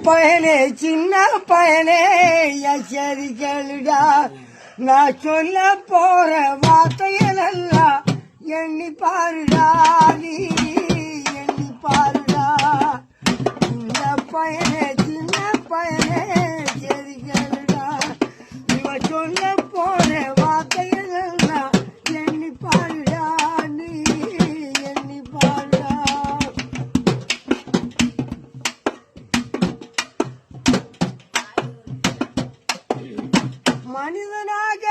பயனே சின்ன பயனே எச்சரிக்கைடா, நான் சொல்ல போற வார்த்தைகளெல்லாம் எண்ணி பாருடா, நீ எண்ணி பாருடா. இந்த பயனே சின்ன பயனே எச்சரிக்கைடா, இவ சொல்ல போற வார்த்தைகளெல்லாம் எண்ணி பாருடா, நீ எண்ணி பாருடா. மனிதனாக